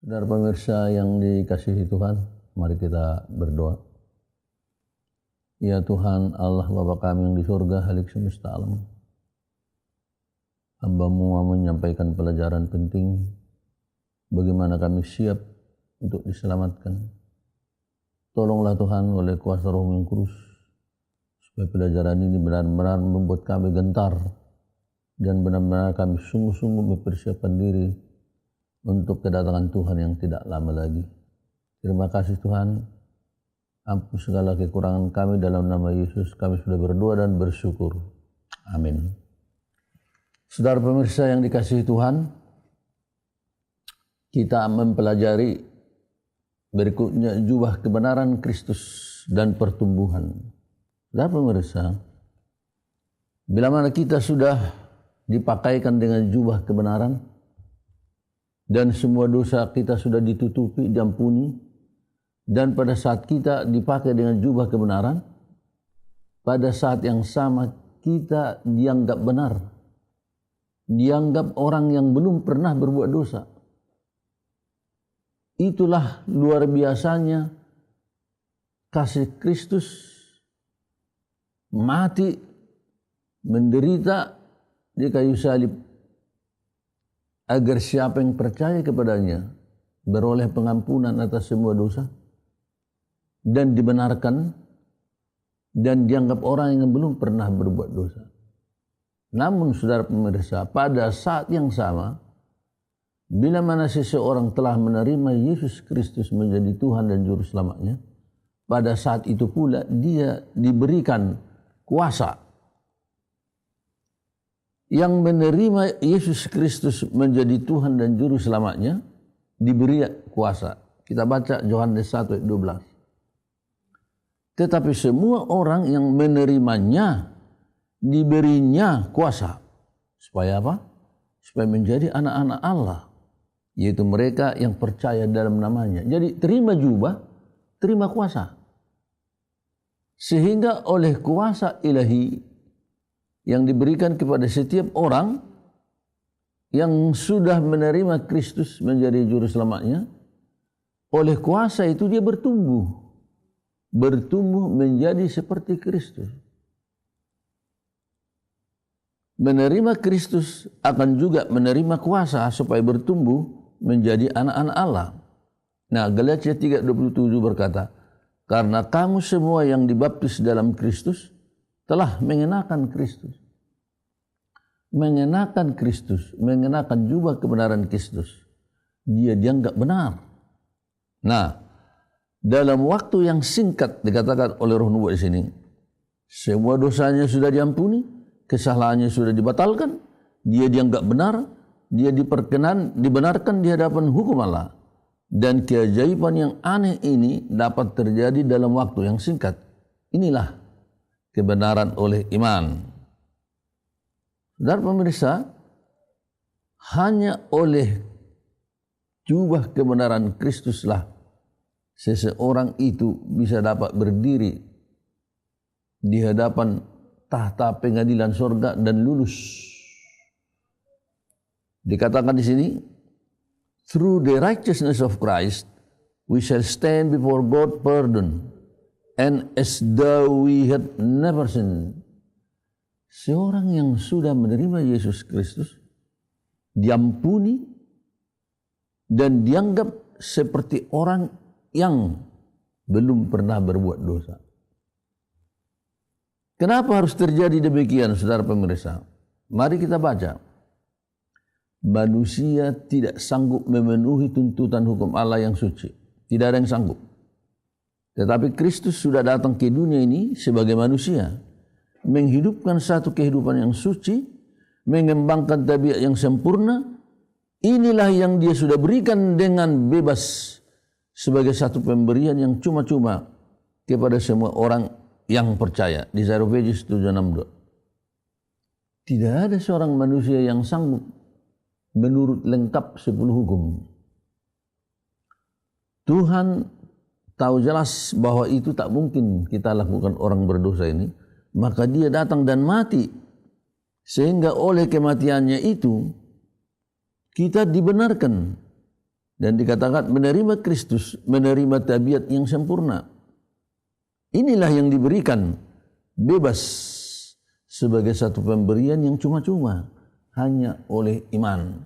Saudara pemirsa yang dikasihi Tuhan, mari kita berdoa. Ya Tuhan, Allah Bapa kami yang di surga, Halik semesta alam. Hamba-Mu mau menyampaikan pelajaran penting bagaimana kami siap untuk diselamatkan. Tolonglah Tuhan oleh kuasa Roh yang kudus, supaya pelajaran ini benar-benar membuat kami gentar dan benar-benar kami sungguh-sungguh mempersiapkan diri untuk kedatangan Tuhan yang tidak lama lagi. Terima kasih Tuhan. Ampun segala kekurangan kami, dalam nama Yesus kami sudah berdoa dan bersyukur. Amin. Saudara pemirsa yang dikasihi Tuhan, kita mempelajari berikutnya jubah kebenaran Kristus dan pertumbuhan. Saudara pemirsa, bila mana kita sudah dipakaikan dengan jubah kebenaran dan semua dosa kita sudah ditutupi, diampuni, dan pada saat kita dipakai dengan jubah kebenaran, pada saat yang sama kita dianggap benar, dianggap orang yang belum pernah berbuat dosa. Itulah luar biasanya kasih Kristus mati, menderita di kayu salib, agar siapa yang percaya kepadanya beroleh pengampunan atas semua dosa dan dibenarkan dan dianggap orang yang belum pernah berbuat dosa. Namun saudara pemirsa, pada saat yang sama, bila mana seseorang telah menerima Yesus Kristus menjadi Tuhan dan Juru Selamatnya, pada saat itu pula dia diberikan kuasa. Yang menerima Yesus Kristus menjadi Tuhan dan Juru Selamatnya diberi kuasa. Kita baca Yohanes 1 ayat 12. Tetapi semua orang yang menerimanya diberinya kuasa. Supaya apa? Supaya menjadi anak-anak Allah, yaitu mereka yang percaya dalam namanya. Jadi terima jubah, terima kuasa. Sehingga oleh kuasa ilahi yang diberikan kepada setiap orang yang sudah menerima Kristus menjadi Juru Selamatnya, oleh kuasa itu dia bertumbuh menjadi seperti Kristus. Menerima Kristus akan juga menerima kuasa supaya bertumbuh menjadi anak-anak Allah. Nah, Galatia 3:27 berkata, karena kamu semua yang dibaptis dalam Kristus telah mengenakan Kristus. Mengenakan Kristus, mengenakan jubah kebenaran Kristus. Dia dianggap benar. Nah, dalam waktu yang singkat dikatakan oleh Roh Nubuat di sini, semua dosanya sudah diampuni, kesalahannya sudah dibatalkan, dia dianggap benar, dia dibenarkan di hadapan hukum Allah. Dan keajaiban yang aneh ini dapat terjadi dalam waktu yang singkat. Inilah kebenaran oleh iman. Saudara pemirsa, hanya oleh jubah kebenaran Kristuslah seseorang itu bisa dapat berdiri di hadapan tahta pengadilan surga dan lulus. Dikatakan di sini, through the righteousness of Christ, we shall stand before God pardoned, and as though we had never sinned. Seorang yang sudah menerima Yesus Kristus diampuni dan dianggap seperti orang yang belum pernah berbuat dosa. Kenapa harus terjadi demikian, saudara pemirsa? Mari kita baca. Manusia tidak sanggup memenuhi tuntutan hukum Allah yang suci. Tidak ada yang sanggup. Tetapi Kristus sudah datang ke dunia ini sebagai manusia, menghidupkan satu kehidupan yang suci, mengembangkan tabiat yang sempurna. Inilah yang dia sudah berikan dengan bebas sebagai satu pemberian yang cuma-cuma kepada semua orang yang percaya. Di Zaropejis 7:62. Tidak ada seorang manusia yang sanggup menurut lengkap 10 hukum. Tuhan tahu jelas bahwa itu tak mungkin kita lakukan orang berdosa ini. Maka dia datang dan mati. Sehingga oleh kematiannya itu kita dibenarkan Dan dikatakan menerima Kristus, menerima tabiat yang sempurna. Inilah yang diberikan bebas sebagai satu pemberian yang cuma-cuma hanya oleh iman.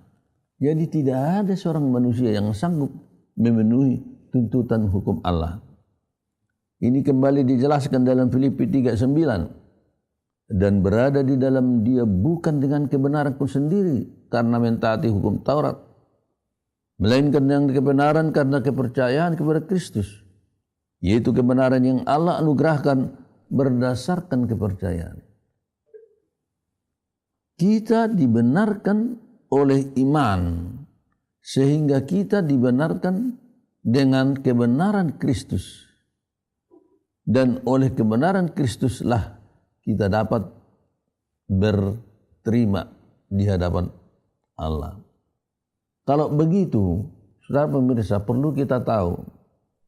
Jadi tidak ada seorang manusia yang sanggup memenuhi tuntutan hukum Allah. Ini kembali dijelaskan dalam Filipi 3:9. Dan berada di dalam dia bukan dengan kebenaran pun sendiri karena mentaati hukum Taurat, melainkan dengan kebenaran karena kepercayaan kepada Kristus, yaitu kebenaran yang Allah anugerahkan berdasarkan kepercayaan. Kita dibenarkan oleh iman, sehingga kita dibenarkan dengan kebenaran Kristus. Dan oleh kebenaran Kristuslah kita dapat berterima di hadapan Allah. Kalau begitu, saudara pemirsa, perlu kita tahu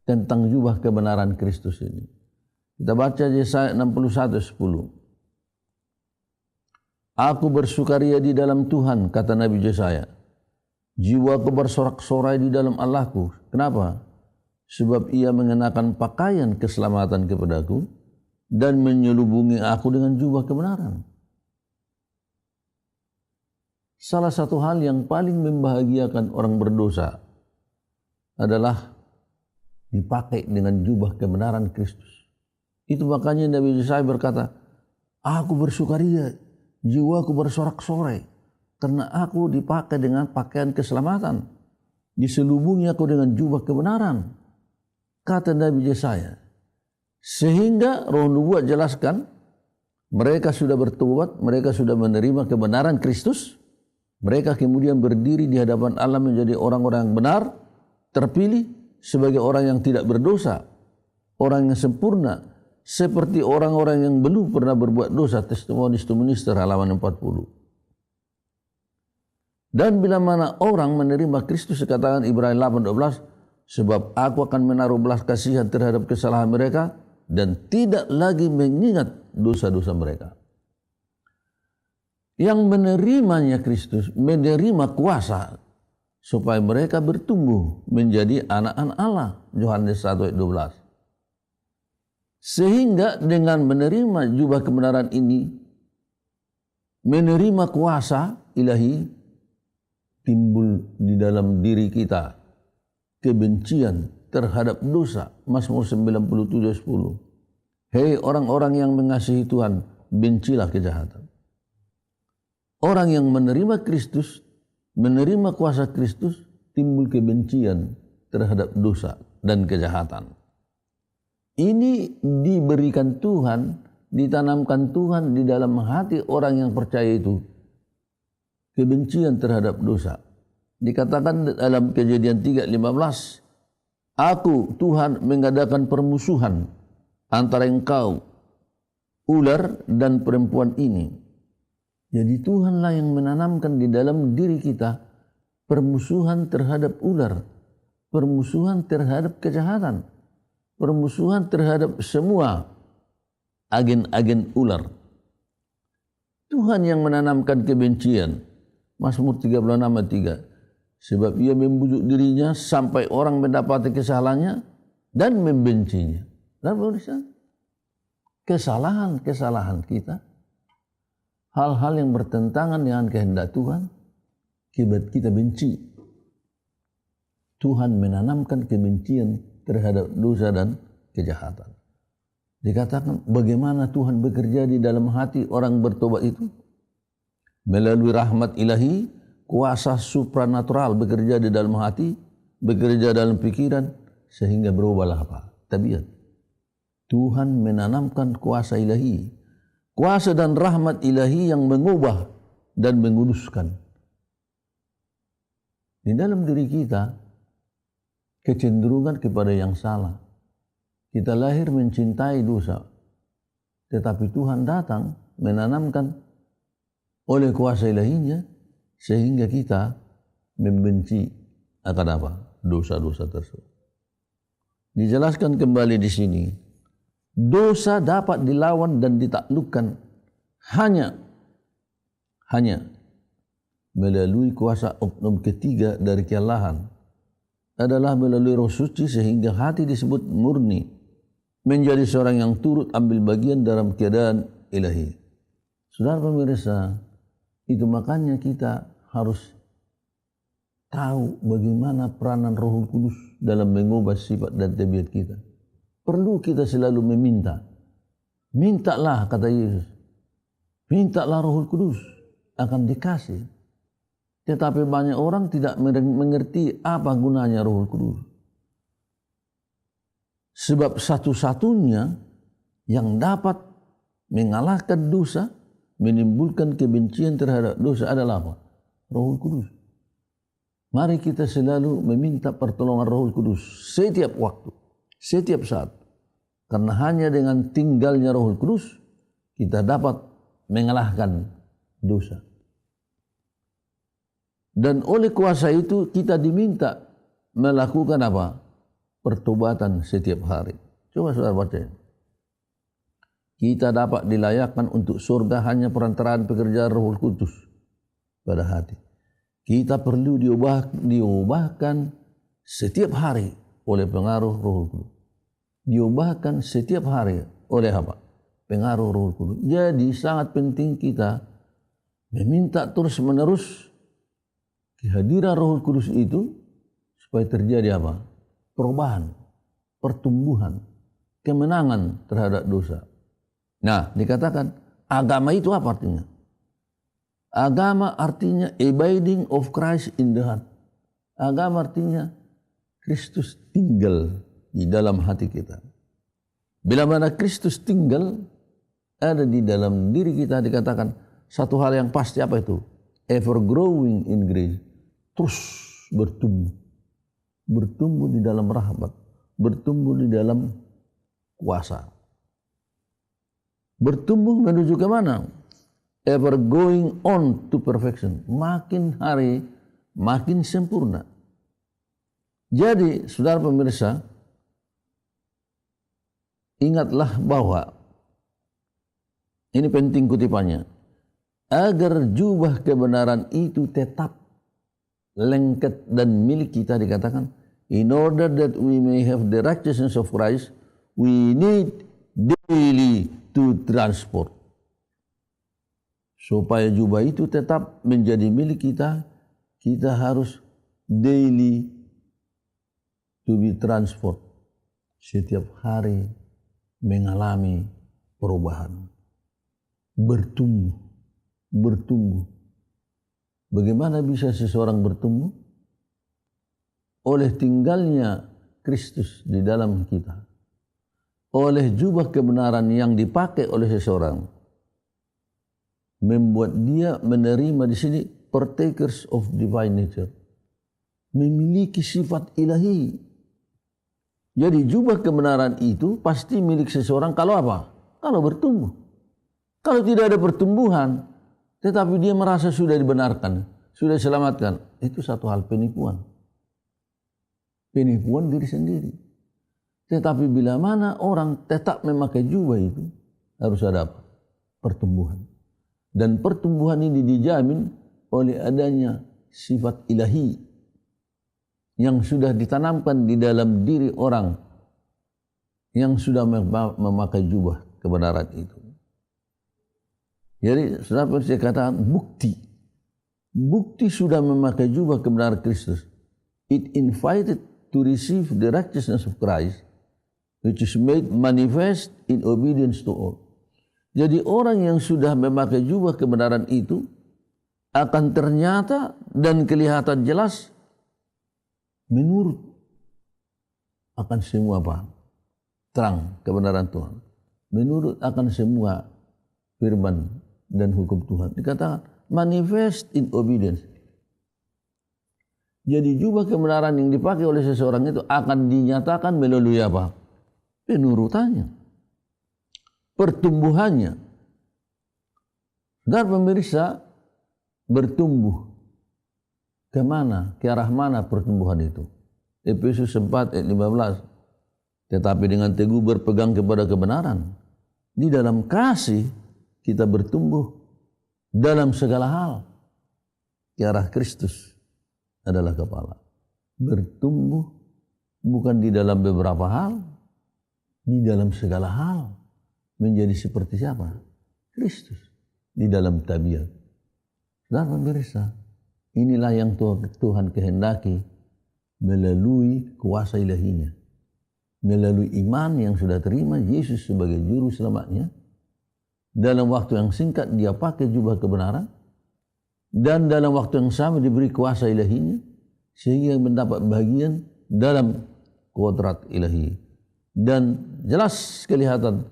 tentang jubah kebenaran Kristus ini. Kita baca Yesaya 61:10. Aku bersukaria di dalam Tuhan, kata Nabi Yesaya. Jiwaku bersorak-sorai di dalam Allahku. Kenapa? Sebab ia mengenakan pakaian keselamatan kepadaku dan menyelubungi aku dengan jubah kebenaran. Salah satu hal yang paling membahagiakan orang berdosa adalah dipakai dengan jubah kebenaran Kristus. Itu makanya Nabi Yesaya berkata, aku bersukaria, jiwaku bersorak-sorai, karena aku dipakai dengan pakaian keselamatan. Diselubungi aku dengan jubah kebenaran. Kata Nabi Yesaya. Sehingga Roh Nubuat jelaskan, mereka sudah bertobat, mereka sudah menerima kebenaran Kristus, mereka kemudian berdiri di hadapan Allah menjadi orang-orang yang benar, terpilih sebagai orang yang tidak berdosa, orang yang sempurna, seperti orang-orang yang belum pernah berbuat dosa. Testimonies to Minister halaman 40. Dan bila mana orang menerima Kristus, katakan Ibrani 8:12, sebab aku akan menaruh belas kasihan terhadap kesalahan mereka dan tidak lagi mengingat dosa-dosa mereka. Yang menerimanya Kristus menerima kuasa supaya mereka bertumbuh menjadi anak-anak Allah. Yohanes 1:12. Sehingga dengan menerima jubah kebenaran ini, menerima kuasa ilahi, timbul di dalam diri kita kebencian terhadap dosa. Mazmur 97:10. Hei orang-orang yang mengasihi Tuhan, bencilah kejahatan. Orang yang menerima Kristus, menerima kuasa Kristus, timbul kebencian terhadap dosa dan kejahatan. Ini diberikan Tuhan, ditanamkan Tuhan di dalam hati orang yang percaya itu. Kebencian terhadap dosa. Dikatakan dalam Kejadian 3:15, aku Tuhan mengadakan permusuhan antara engkau, ular dan perempuan ini. Jadi Tuhanlah yang menanamkan di dalam diri kita permusuhan terhadap ular, permusuhan terhadap kejahatan, permusuhan terhadap semua agen-agen ular. Tuhan yang menanamkan kebencian. Mazmur 36:3. Sebab ia membujuk dirinya sampai orang mendapati kesalahannya dan membencinya. Kesalahan-kesalahan kita, hal-hal yang bertentangan dengan kehendak Tuhan, kita benci. Tuhan menanamkan kebencian terhadap dosa dan kejahatan. Dikatakan bagaimana Tuhan bekerja di dalam hati orang bertobat itu? Melalui rahmat ilahi, kuasa supranatural bekerja di dalam hati, bekerja dalam pikiran, sehingga berubahlah apa? Tabiat. Tuhan menanamkan kuasa ilahi, kuasa dan rahmat ilahi yang mengubah dan menguduskan. Di dalam diri kita, kecenderungan kepada yang salah. Kita lahir mencintai dosa, tetapi Tuhan datang menanamkan oleh kuasa ilahinya sehingga kita membenci akan apa? Dosa-dosa tersebut. Dijelaskan kembali di sini, dosa dapat dilawan dan ditaklukkan hanya melalui kuasa oknum ketiga dari kealahan, adalah melalui roh suci sehingga hati disebut murni, menjadi seorang yang turut ambil bagian dalam keadaan ilahi. Saudara pemirsa, itu makanya kita harus tahu bagaimana peranan Roh Kudus dalam mengubah sifat dan tabiat kita. Perlu kita selalu meminta. Mintalah, kata Yesus. Mintalah Roh Kudus, akan dikasih. Tetapi banyak orang tidak mengerti apa gunanya Roh Kudus. Sebab satu-satunya yang dapat mengalahkan dosa, menimbulkan kebencian terhadap dosa adalah apa? Roh Kudus. Mari kita selalu meminta pertolongan Roh Kudus setiap waktu, setiap saat. Karena hanya dengan tinggalnya Roh Kudus kita dapat mengalahkan dosa. Dan oleh kuasa itu kita diminta melakukan apa? Pertobatan setiap hari. Coba saudara baca. Kita dapat dilayakkan untuk surga hanya perantaraan pekerjaan Roh Kudus pada hati. Kita perlu diubahkan setiap hari oleh pengaruh Roh Kudus. Diubahkan setiap hari oleh apa? Pengaruh Roh Kudus. Jadi sangat penting kita meminta terus-menerus kehadiran Roh Kudus itu supaya terjadi apa? Perubahan, pertumbuhan, kemenangan terhadap dosa. Nah, dikatakan agama itu apa artinya? Agama artinya abiding of Christ in the heart. Agama artinya Kristus tinggal di dalam hati kita. Bila mana Kristus tinggal ada di dalam diri kita, dikatakan satu hal yang pasti, apa itu? Ever growing in grace. Terus bertumbuh. Bertumbuh di dalam rahmat. Bertumbuh di dalam kuasa. Bertumbuh menuju ke mana? Ever going on to perfection. Makin hari makin sempurna. Jadi saudara pemirsa, ingatlah bahwa ini penting kutipannya. Agar jubah kebenaran itu tetap lengket dan milik kita, dikatakan, in order that we may have the righteousness of Christ, we need daily to transport. Supaya jubah itu tetap menjadi milik kita, kita harus daily to be transport. Setiap hari mengalami perubahan. Bertumbuh. Bagaimana bisa seseorang bertumbuh? Oleh tinggalnya Kristus di dalam kita. Oleh jubah kebenaran yang dipakai oleh seseorang. Membuat dia menerima di sini partakers of divine nature. Memiliki sifat ilahi. Jadi jubah kebenaran itu pasti milik seseorang kalau apa? Kalau bertumbuh. Kalau tidak ada pertumbuhan, tetapi dia merasa sudah dibenarkan, sudah diselamatkan, itu satu hal penipuan. Penipuan diri sendiri. Tetapi bila mana orang tetap memakai jubah itu, harus ada apa? Pertumbuhan. Dan pertumbuhan ini dijamin oleh adanya sifat ilahi yang sudah ditanamkan di dalam diri orang yang sudah memakai jubah kebenaran itu. Jadi saudara saya katakan bukti sudah memakai jubah kebenaran Kristus. It invited to receive the righteousness of Christ, which is made manifest in obedience to all. Jadi orang yang sudah memakai jubah kebenaran itu akan ternyata dan kelihatan jelas menurut akan semua apa? Terang kebenaran Tuhan. Menurut akan semua firman dan hukum Tuhan. Dikatakan manifest in obedience. Jadi jubah kebenaran yang dipakai oleh seseorang itu akan dinyatakan melalui apa? Penurutannya. Pertumbuhannya. Dan pemirsa, bertumbuh. Kemana? Ke arah mana pertumbuhan itu? Efesus 4 ayat 15. Tetapi dengan teguh berpegang kepada kebenaran. Di dalam kasih kita bertumbuh dalam segala hal ke arah Kristus adalah kepala. bertumbuh bukan di dalam beberapa hal, di dalam segala hal. Menjadi seperti siapa? Kristus di dalam tabiat. Saudara pemirsa, inilah yang Tuhan kehendaki melalui kuasa ilahinya, melalui iman yang sudah terima Yesus sebagai juru selamatnya. Dalam waktu yang singkat dia pakai jubah kebenaran, dan dalam waktu yang sama diberi kuasa ilahinya sehingga mendapat bagian dalam kodrat ilahi. Dan jelas kelihatan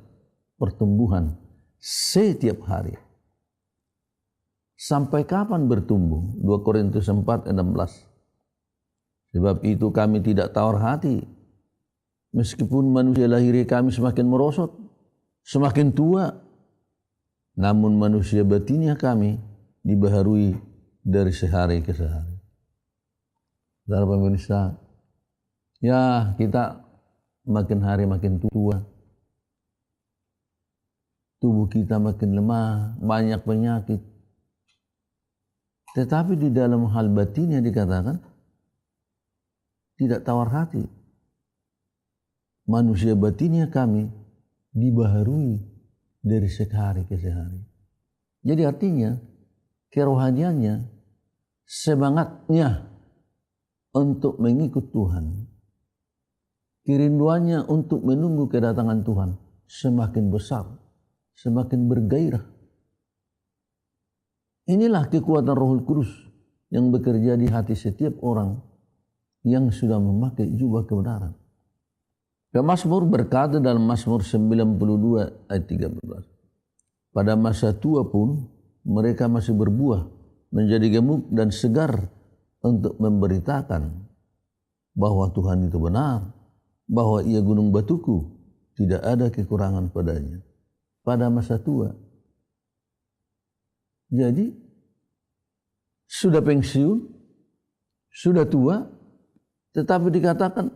pertumbuhan setiap hari. Sampai kapan bertumbuh? 2 Korintus 4:16. Sebab itu kami tidak tawar hati. Meskipun manusia lahir kami semakin merosot, semakin tua, namun manusia batinnya kami dibaharui dari sehari ke sehari. Saudara pemirsa, ya kita makin hari makin tua. Tubuh kita makin lemah, banyak penyakit. Tetapi di dalam hal batinnya dikatakan tidak tawar hati. Manusia batinnya kami dibaharui dari sehari ke sehari. Jadi artinya kerohaniannya, semangatnya untuk mengikut Tuhan, kerinduannya untuk menunggu kedatangan Tuhan semakin besar, semakin bergairah. Inilah kekuatan Roh Kudus yang bekerja di hati setiap orang yang sudah memakai jubah kebenaran. Pemazmur berkata dalam Mazmur 92 ayat 13, pada masa tua pun mereka masih berbuah, menjadi gemuk dan segar untuk memberitakan bahwa Tuhan itu benar, bahwa Ia gunung batuku, tidak ada kekurangan padanya. Pada masa tua. Jadi sudah pensiun, sudah tua, tetapi dikatakan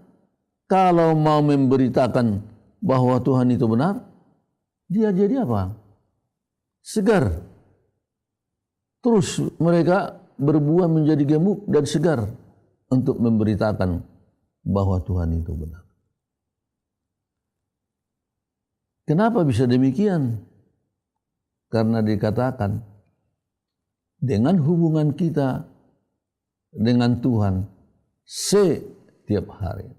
kalau mau memberitakan bahwa Tuhan itu benar, dia jadi apa? Segar. Terus mereka berbuah menjadi gemuk dan segar untuk memberitakan bahwa Tuhan itu benar. Kenapa bisa demikian? Karena dikatakan dengan hubungan kita dengan Tuhan setiap hari.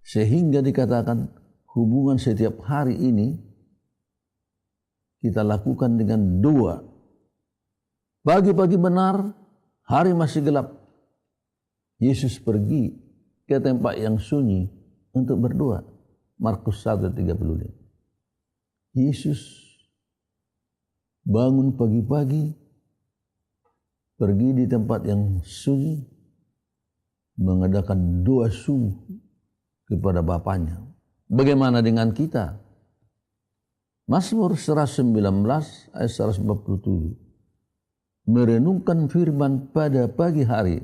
Sehingga dikatakan hubungan setiap hari ini kita lakukan dengan doa. Pagi-pagi benar, hari masih gelap. Yesus pergi ke tempat yang sunyi untuk berdoa. Markus 1:35. Yesus bangun pagi-pagi, pergi di tempat yang sunyi, mengadakan doa subuh kepada Bapaknya. Bagaimana dengan kita? Mazmur 119 ayat 147. Merenungkan firman pada pagi hari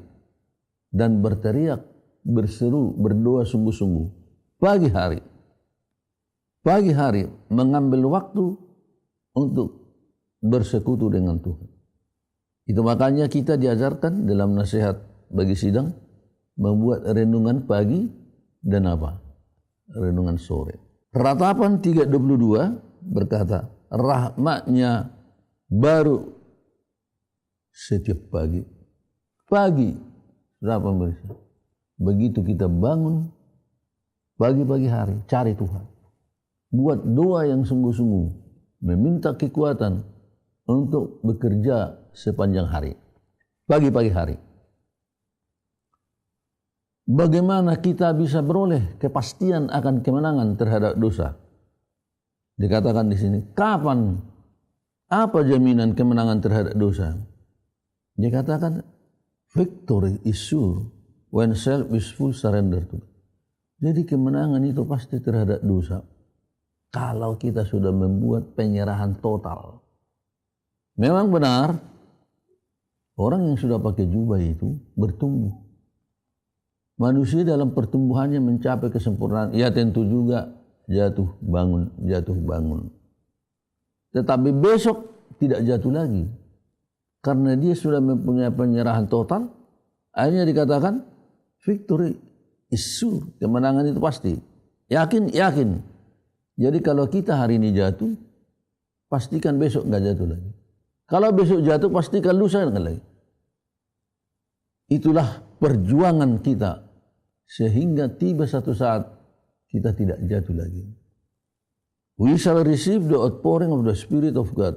dan berteriak, berseru, berdoa sungguh-sungguh. Pagi hari mengambil waktu untuk bersekutu dengan Tuhan. Itu makanya kita diajarkan dalam nasihat bagi sidang membuat renungan pagi dan apa? Renungan sore. Ratapan 3:22 berkata, rahmatnya baru setiap pagi. Pagi, berapa pemirsa? Begitu kita bangun pagi-pagi hari, cari Tuhan. Buat doa yang sungguh-sungguh, meminta kekuatan untuk bekerja sepanjang hari. Pagi-pagi hari. Bagaimana kita bisa beroleh kepastian akan kemenangan terhadap dosa? Dikatakan di sini, kapan? Apa jaminan kemenangan terhadap dosa? Dikatakan, victory is sure when self is full surrender to. Jadi kemenangan itu pasti terhadap dosa. Kalau kita sudah membuat penyerahan total. Memang benar, orang yang sudah pakai jubah itu bertumbuh. Manusia dalam pertumbuhannya mencapai kesempurnaan, ya tentu juga jatuh bangun. Tetapi besok tidak jatuh lagi. Karena dia sudah mempunyai penyerahan total, akhirnya dikatakan Victory is sure. Kemenangan itu pasti. Yakin. Jadi kalau kita hari ini jatuh, pastikan besok nggak jatuh lagi. Kalau besok jatuh, pastikan lusa nggak lagi. Itulah perjuangan kita sehingga tiba satu saat kita tidak jatuh lagi. We shall receive the outpouring of the Spirit of God.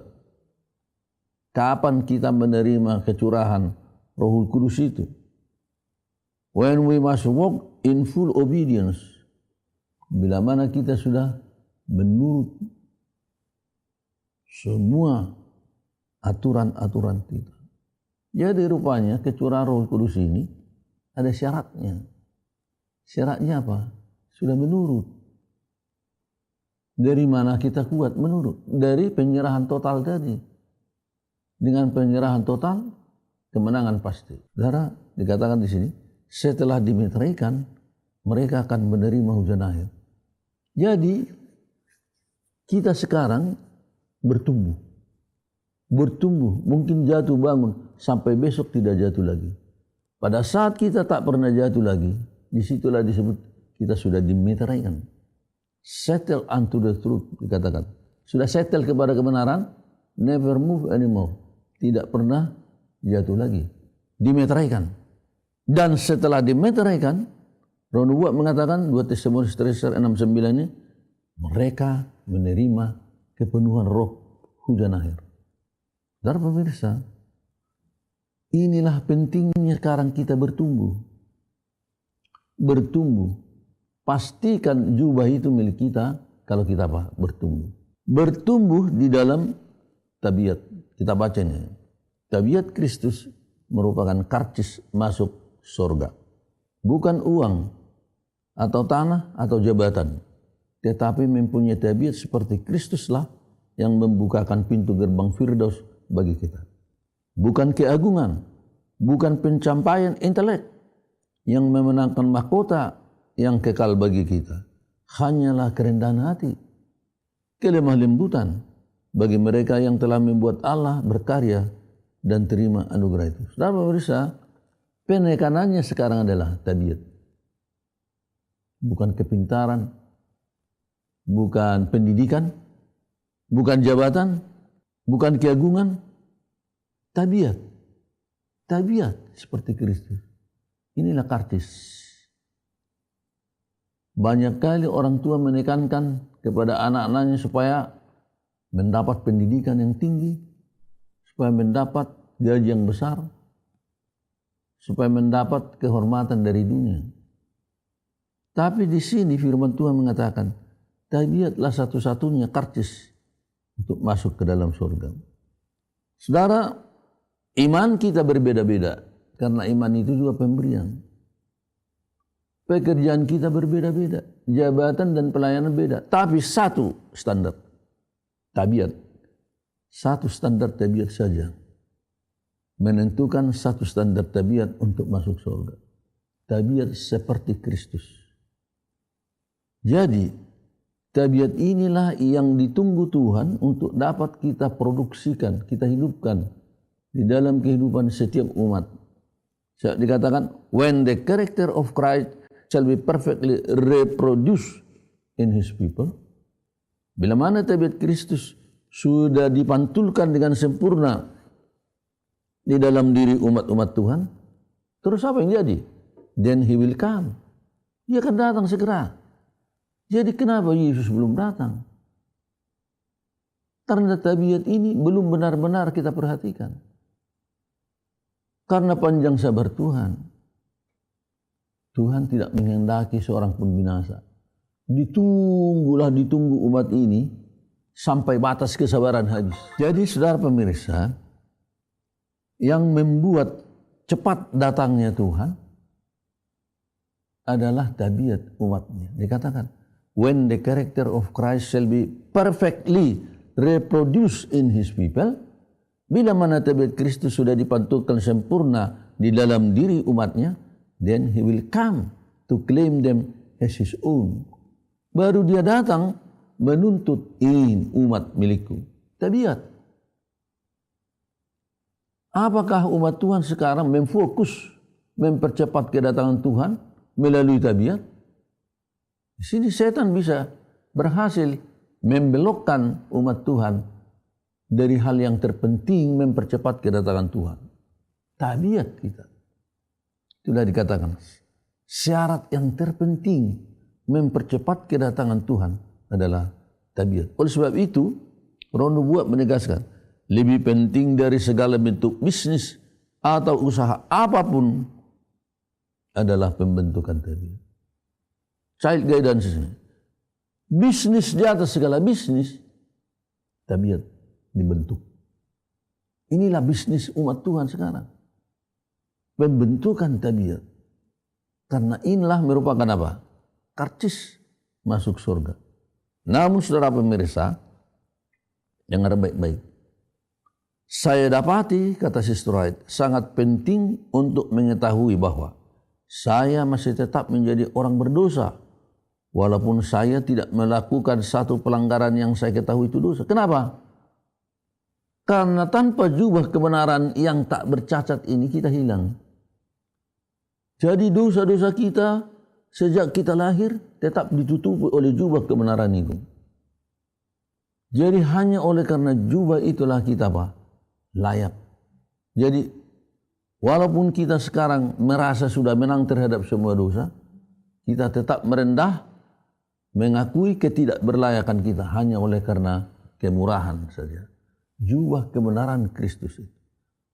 Kapan kita menerima kecurahan Roh Kudus itu? When we must walk in full obedience. Bila mana kita sudah menurut semua aturan-aturan kita. Jadi rupanya kecurahan Roh Kudus ini ada syaratnya. Syaratnya apa? Sudah menurut. Dari mana kita kuat menurut? Dari penyerahan total tadi. Dengan penyerahan total, kemenangan pasti. Saudara, dikatakan di sini, setelah dimeteraikan, mereka akan menerima hujan air. Jadi, kita sekarang bertumbuh. Bertumbuh, mungkin jatuh bangun, sampai besok tidak jatuh lagi. Pada saat kita tak pernah jatuh lagi, disitulah disebut kita sudah dimeteraikan. Settle unto the truth, dikatakan. Sudah settle kepada kebenaran, never move anymore. Tidak pernah jatuh lagi. Dimeteraikan. Dan setelah dimeteraikan, Roh Nubuat mengatakan 2 Timotius 6:9 ini, mereka menerima kepenuhan roh hujan akhir. Saudara pemirsa, inilah pentingnya sekarang kita bertumbuh. Bertumbuh. Pastikan jubah itu milik kita kalau kita apa? Bertumbuh. Bertumbuh di dalam tabiat. Kita baca ini. Tabiat Kristus merupakan karcis masuk surga. Bukan uang atau tanah atau jabatan. Tetapi mempunyai tabiat seperti Kristuslah yang membukakan pintu gerbang Firdaus bagi kita. Bukan keagungan, bukan pencapaian intelek yang memenangkan mahkota yang kekal bagi kita. Hanyalah kerendahan hati, kelemah lembutan bagi mereka yang telah membuat Allah berkarya dan terima anugerah itu. Saudara pemirsa, penekanannya sekarang adalah tabiat. Bukan kepintaran, bukan pendidikan, bukan jabatan, bukan keagungan, tabiat. Tabiat seperti Kristus. Inilah karcis. Banyak kali orang tua menekankan kepada anak-anaknya supaya mendapat pendidikan yang tinggi, supaya mendapat gaji yang besar, supaya mendapat kehormatan dari dunia. Tapi di sini firman Tuhan mengatakan, tabiatlah satu-satunya karcis untuk masuk ke dalam surga. Saudara, iman kita berbeda-beda, karena iman itu juga pemberian. Pekerjaan kita berbeda-beda, jabatan dan pelayanan beda, tapi satu standar tabiat, satu standar tabiat saja menentukan satu standar tabiat untuk masuk surga. Tabiat seperti Kristus. Jadi tabiat inilah yang ditunggu Tuhan untuk dapat kita produksikan, kita hidupkan di dalam kehidupan setiap umat. Dikatakan, when the character of Christ shall be perfectly reproduced in his people. Bila mana tabiat Kristus sudah dipantulkan dengan sempurna di dalam diri umat-umat Tuhan, terus apa yang jadi? Then he will come. Dia akan datang segera. Jadi kenapa Yesus belum datang? Karena tabiat ini belum benar-benar kita perhatikan. Karena panjang sabar Tuhan. Tuhan tidak menghendaki seorang pun binasa. Ditunggu umat ini sampai batas kesabaran habis. Jadi saudara pemirsa, yang membuat cepat datangnya Tuhan adalah tabiat umatnya. Dikatakan, when the character of Christ shall be perfectly reproduced in his people, bila mana tabiat Kristus sudah dipantulkan sempurna di dalam diri umatnya, then he will come to claim them as his own. Baru dia datang menuntut, ini umat milikku. Tabiat. Apakah umat Tuhan sekarang memfokus mempercepat kedatangan Tuhan melalui tabiat. Di sini setan bisa berhasil membelokkan umat Tuhan dari hal yang terpenting mempercepat kedatangan Tuhan. Tabiat kita. Sudah dikatakan, syarat yang terpenting mempercepat kedatangan Tuhan adalah tabiat. Oleh sebab itu, Roh Nubuat menegaskan, lebih penting dari segala bentuk bisnis atau usaha apapun adalah pembentukan tabiat. Child guidance ini. Bisnis di atas segala bisnis, tabiat dibentuk. Inilah bisnis umat Tuhan sekarang. Pembentukan tabiat. Karena inilah merupakan apa? Karcis masuk surga. Namun saudara pemirsa, dengar baik-baik. Saya dapati, kata Sister Wright, sangat penting untuk mengetahui bahwa saya masih tetap menjadi orang berdosa. Walaupun saya tidak melakukan satu pelanggaran yang saya ketahui itu dosa. Kenapa? Karena tanpa jubah kebenaran yang tak bercacat ini kita hilang. Jadi dosa-dosa kita sejak kita lahir tetap ditutupi oleh jubah kebenaran itu. Jadi hanya oleh karena jubah itulah kita apa? Layak. Jadi walaupun kita sekarang merasa sudah menang terhadap semua dosa, kita tetap merendah, mengakui ketidakberlayakan kita hanya oleh karena kemurahan saja. Jubah kebenaran Kristus itu.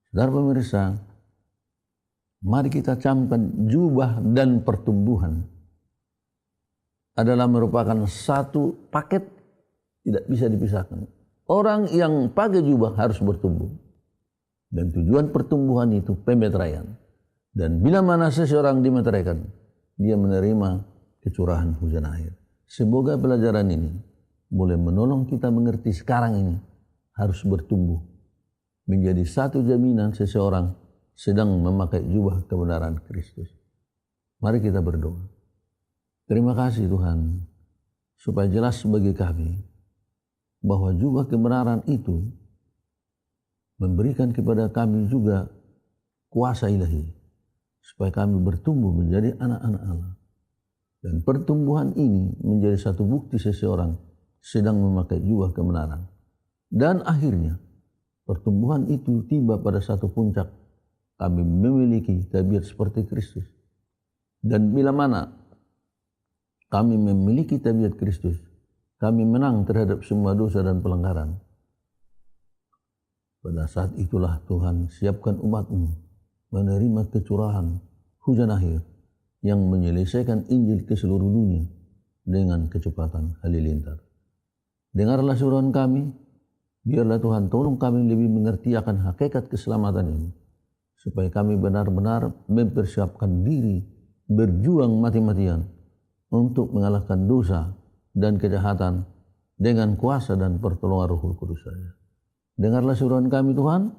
Saudara pemirsa, mari kita camkan jubah dan pertumbuhan adalah merupakan satu paket, tidak bisa dipisahkan. Orang yang pakai jubah harus bertumbuh. Dan tujuan pertumbuhan itu pemeteraian. Dan bila mana seseorang dimeteraikan, dia menerima kecurahan hujan air. Semoga pelajaran ini boleh menolong kita mengerti sekarang ini harus bertumbuh. Menjadi satu jaminan seseorang sedang memakai jubah kebenaran Kristus. Mari kita berdoa. Terima kasih Tuhan, supaya jelas bagi kami bahwa jubah kebenaran itu memberikan kepada kami juga kuasa ilahi, supaya kami bertumbuh menjadi anak-anak Allah. Dan pertumbuhan ini menjadi satu bukti seseorang sedang memakai jubah kebenaran. Dan akhirnya pertumbuhan itu tiba pada satu puncak, kami memiliki tabiat seperti Kristus. Dan bila mana kami memiliki tabiat Kristus, kami menang terhadap semua dosa dan pelanggaran. Pada saat itulah Tuhan siapkan umat-Mu menerima kecurahan hujan akhir yang menyelesaikan Injil ke seluruh dunia dengan kecepatan halilintar. Dengarlah suruhan kami, biarlah Tuhan tolong kami lebih mengerti akan hakikat keselamatan ini, supaya kami benar-benar mempersiapkan diri berjuang mati-matian untuk mengalahkan dosa dan kejahatan dengan kuasa dan pertolongan Roh Kudus saja. Dengarlah suruhan kami Tuhan,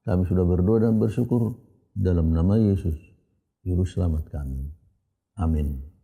kami sudah berdoa dan bersyukur dalam nama Yesus, Juru Selamat kami. Amin.